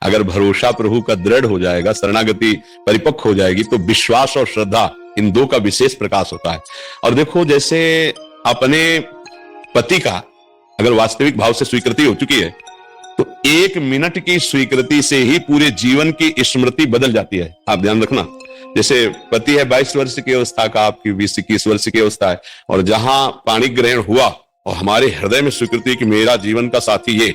अगर भरोसा प्रभु का दृढ़ हो जाएगा, शरणागति परिपक्व हो जाएगी, तो विश्वास और श्रद्धा इन दो का विशेष प्रकाश होता है। और देखो, जैसे अपने पति का अगर वास्तविक भाव से स्वीकृति हो चुकी है, तो 1 मिनट की स्वीकृति से ही पूरे जीवन की स्मृति बदल जाती है। आप ध्यान रखना, जैसे पति है 22 वर्ष की अवस्था का, आपकी 20-21 वर्ष की अवस्था है, और जहां पाणी ग्रहण हुआ और हमारे हृदय में स्वीकृति कि मेरा जीवन का साथी ये,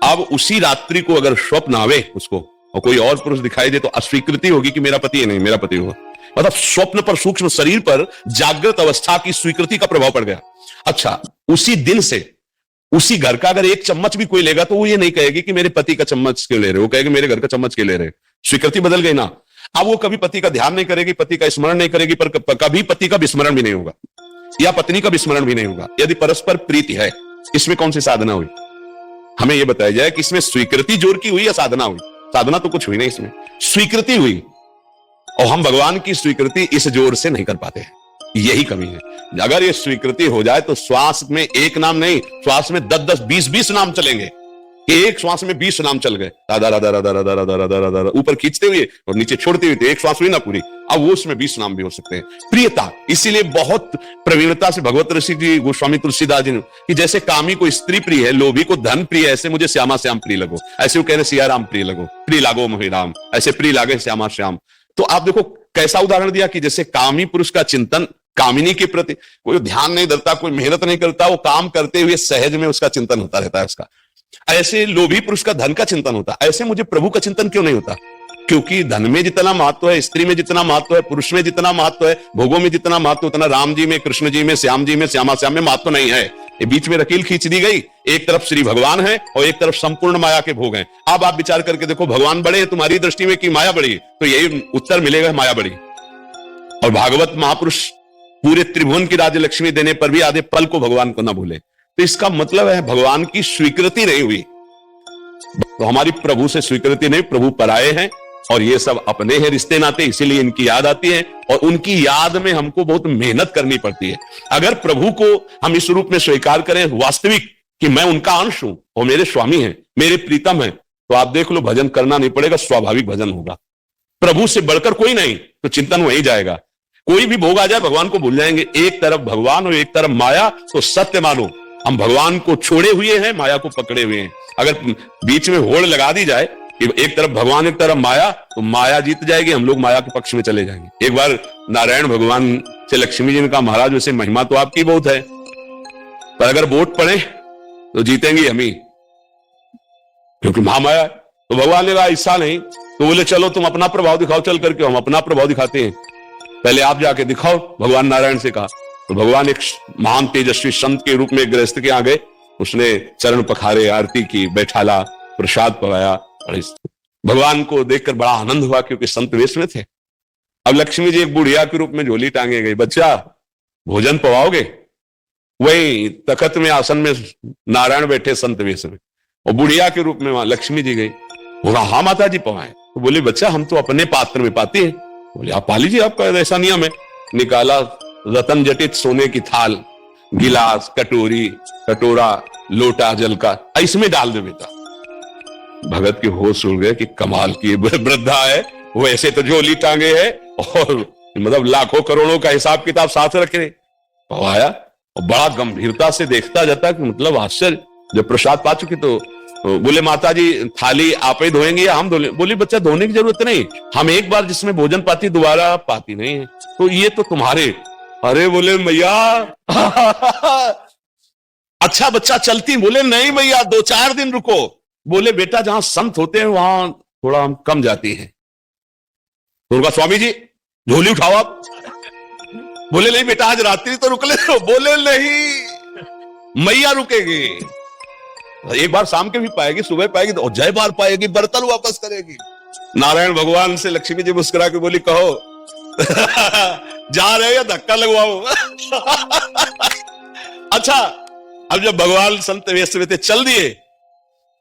अब उसी रात्रि को अगर स्वप्न आवे उसको और कोई और पुरुष दिखाई दे, तो अस्वीकृति होगी कि मेरा पति है, नहीं मेरा पति होगा। मतलब स्वप्न पर, सूक्ष्म शरीर पर जागृत अवस्था की स्वीकृति का प्रभाव पड़ गया। अच्छा, उसी दिन से उसी घर का अगर 1 चम्मच भी कोई लेगा, तो वो ये नहीं कहेगी कि मेरे पति का चम्मच क्यों ले रहे हो, वो कहेगी मेरे घर का चम्मच क्यों ले रहे हो। स्वीकृति बदल गई ना। अब वो कभी पति का ध्यान नहीं करेगी, पति का स्मरण नहीं करेगी, पर कभी पति का विस्मरण भी नहीं होगा या पत्नी का विस्मरण भी नहीं होगा। यदि परस्पर प्रीति है, इसमें कौन सी साधना हुई? हमें यह बताया जाए कि इसमें स्वीकृति जोर की हुई या साधना हुई? साधना तो कुछ हुई नहीं, इसमें स्वीकृति हुई। और हम भगवान की स्वीकृति इस जोर से नहीं कर पाते हैं, यही कमी है। अगर ये स्वीकृति हो जाए तो श्वास में 1 नाम नहीं, श्वास में 10-10, 20-20 नाम चलेंगे। एक श्वास में 20 नाम चल गए, राधा राधा राधा राधा राधा राधा राधा, ऊपर खींचते हुए और नीचे छोड़ते हुए, तो एक श्वास हुई ना पूरी। अब वो उसमें 20 नाम भी हो सकते हैं। प्रियता, इसीलिए बहुत प्रवीणता से भगवत ऋषि जी, गोस्वामी तुलसीदास जी ने, कि जैसे कामी को स्त्री प्रिय है, लोभी को धन प्रिय है, ऐसे मुझे श्यामा श्याम प्रिय लगो। ऐसे वो कह रहे सिया राम प्रिय लगो, प्रिय लागो मोहि राम, ऐसे प्रिय लागे श्यामा श्याम। तो आप देखो कैसा उदाहरण दिया कि जैसे कामी पुरुष का चिंतन कामिनी के प्रति कोई ध्यान नहीं धरता, कोई मेहनत नहीं करता, वो काम करते हुए सहज में उसका चिंतन होता रहता है उसका। ऐसे लोभी पुरुष का धन का चिंतन होता, ऐसे मुझे प्रभु का चिंतन क्यों नहीं होता? क्योंकि धन में जितना महत्व है, स्त्री में जितना महत्व है, पुरुष में जितना महत्व है, भोगों में जितना महत्व, उतना राम जी में, कृष्ण जी में, श्याम जी में, श्यामा श्याम में महत्व नहीं है। ये बीच में रकील खींच दी गई। एक तरफ श्री भगवान है और एक तरफ संपूर्ण माया के भोग हैं। अब आप विचार करके देखो, भगवान बड़े हैं तुम्हारी दृष्टि में कि माया बड़ी? तो यही उत्तर मिलेगा, माया बड़ी। और भागवत महापुरुष पूरे त्रिभुवन की राज्य लक्ष्मी देने पर भी आधे पल को भगवान को ना भूले। तो इसका मतलब है भगवान की स्वीकृति नहीं हुई। तो हमारी प्रभु से स्वीकृति नहीं, प्रभु पराये हैं और ये सब अपने हैं रिश्ते नाते, इसीलिए इनकी याद आती है और उनकी याद में हमको बहुत मेहनत करनी पड़ती है। अगर प्रभु को हम इस रूप में स्वीकार करें वास्तविक कि मैं उनका अंश हूं और मेरे स्वामी हैं, मेरे प्रीतम हैं, तो आप देख लो भजन करना नहीं पड़ेगा, स्वाभाविक भजन होगा। प्रभु से बढ़कर कोई नहीं, तो चिंतन वही जाएगा। कोई भी भोग आ जाए भगवान को भूल जाएंगे। एक तरफ भगवान और एक तरफ माया, तो सत्य मानो हम भगवान को छोड़े हुए हैं, माया को पकड़े हुए हैं। अगर बीच में होड़ लगा दी जाए कि एक तरफ भगवान एक तरफ माया, तो माया जीत जाएगी, हम लोग माया के पक्ष में चले जाएंगे। एक बार नारायण भगवान से लक्ष्मी जी ने कहा, महाराज वैसे महिमा तो आपकी बहुत है, पर अगर वोट पड़े तो जीतेंगे हम ही, क्योंकि महामाया। तो भगवान ने कहा ऐसा नहीं। तो बोले चलो तुम अपना प्रभाव दिखाओ चल करके। हम अपना प्रभाव दिखाते हैं, पहले आप जाके दिखाओ, भगवान नारायण से कहा। तो भगवान एक महान तेजस्वी संत के रूप में गृहस्थ के यहाँ गए, उसने चरण पखारे, आरती की, बैठाला, प्रसाद पवाया। भगवान को देखकर बड़ा आनंद हुआ क्योंकि संत वेश में थे। अब लक्ष्मी जी एक बुढ़िया के रूप में झोली टांगे गई, बच्चा भोजन पवाओगे? वही तखत में आसन में नारायण बैठे संत वेश में, और बुढ़िया के रूप में वहां लक्ष्मी जी गई। बोला हाँ माता जी पवाए। तो बोले बच्चा हम तो अपने पात्र में पाते हैं। बोले आप पा लीजिए, आपका ऐसा नियम है। निकाला रतन जटित सोने की थाल, गिलास, कटोरी, कटोरा, लोटा जल का, इसमें डाल दे बेटा। भगत के होश उड़ गए कि कमाल की वृद्धा है, वो ऐसे तो झोली टांगे है और मतलब लाखों करोड़ों का हिसाब किताब साथ रखे। पवाया और बड़ा गंभीरता से देखता जाता कि मतलब आश्चर्य। जब प्रसाद पा चुकी तो बोले माता जी थाली आप ही धोएंगे या हम धो लें? बोली बच्चा धोने की जरूरत नहीं, हम एक बार जिसमें भोजन पाती दोबारा पाती नहीं है, तो ये तो तुम्हारे। अरे बोले मैया अच्छा बच्चा चलती? बोले नहीं भैया 2-4 दिन रुको। बोले बेटा जहां संत होते हैं वहां थोड़ा हम कम जाती हैं। तो उनका स्वामी जी झोली उठाओ आप। बोले नहीं बेटा आज रात्रि तो रुक ले। बोले नहीं मैया रुकेगी, एक बार शाम के भी पाएगी, सुबह पाएगी तो जय बार पाएगी, बर्तन वापस करेगी। नारायण भगवान से लक्ष्मी जी मुस्कुरा के बोली कहो जा रहे या धक्का लगवाओ? अच्छा अब जब भगवान संत वेश में थे चल दिए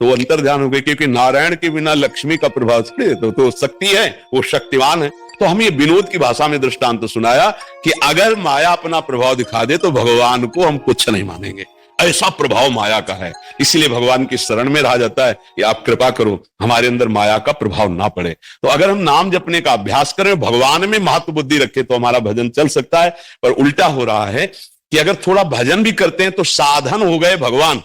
तो अंतर ध्यान हो गए, क्योंकि नारायण के बिना लक्ष्मी का प्रभाव तो शक्ति है, वो शक्तिमान है। तो हम ये विनोद की भाषा में दृष्टांत सुनाया कि अगर माया अपना प्रभाव दिखा दे तो भगवान को हम कुछ नहीं मानेंगे। ऐसा प्रभाव माया का है। इसीलिए भगवान की शरण में रहा जाता है कि आप कृपा करो हमारे अंदर माया का प्रभाव ना पड़े। तो अगर हम नाम जपने का अभ्यास करें, भगवान में महत्व बुद्धि रखें, तो हमारा भजन चल सकता है। पर उल्टा हो रहा है कि अगर थोड़ा भजन भी करते हैं तो साधन हो गए भगवान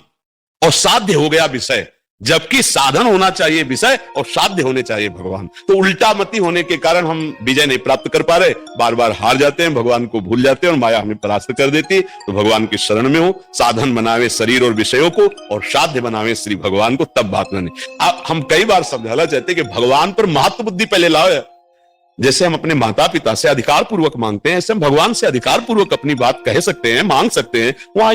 और साध्य हो गया विषय, जबकि साधन होना चाहिए विषय और साध्य होने चाहिए भगवान। तो उल्टा मति होने के कारण हम विजय नहीं प्राप्त कर पा रहे, बार बार हार जाते हैं, भगवान को भूल जाते हैं और माया हमें परास्त कर देती। तो भगवान की शरण में हो, साधन बनावे शरीर और विषयों को और साध्य बनावे श्री भगवान को, तब बात बने। हम कई बार समझाना चाहते हैं कि भगवान पर महत्व बुद्धि पहले लाओ। जैसे हम अपने माता पिता से अधिकार पूर्वक मांगते हैं, ऐसे हम भगवान से अधिकार पूर्वक अपनी बात कह सकते हैं, मांग सकते हैं। वहां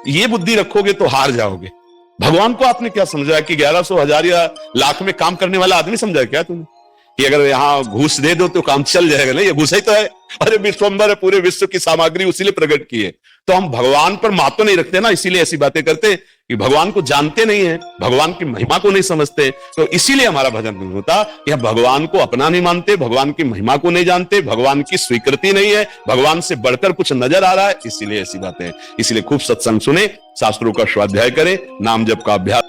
ये बुद्धि रखोगे तो हार जाओगे। भगवान को आपने क्या समझा कि 1100, 1000 या लाख में काम करने वाला आदमी समझा क्या तुमने कि अगर यहां घूस दे दो तो काम चल जाएगा? नहीं, ये घूस ही तो है। अरे विश्वम्बर है, पूरे विश्व की सामग्री उसी लिए प्रकट की है। तो हम भगवान पर महत्व नहीं रखते ना, इसीलिए ऐसी बातें करते कि भगवान को जानते नहीं है, भगवान की महिमा को नहीं समझते। तो इसीलिए हमारा भजन नहीं होता कि हम भगवान को अपना नहीं मानते, भगवान की महिमा को नहीं जानते, भगवान की स्वीकृति नहीं है, भगवान से बढ़कर कुछ नजर आ रहा है, इसीलिए ऐसी बातें। इसलिए खूब सत्संग सुने, शास्त्रों का स्वाध्याय करें, नाम जप का अभ्यास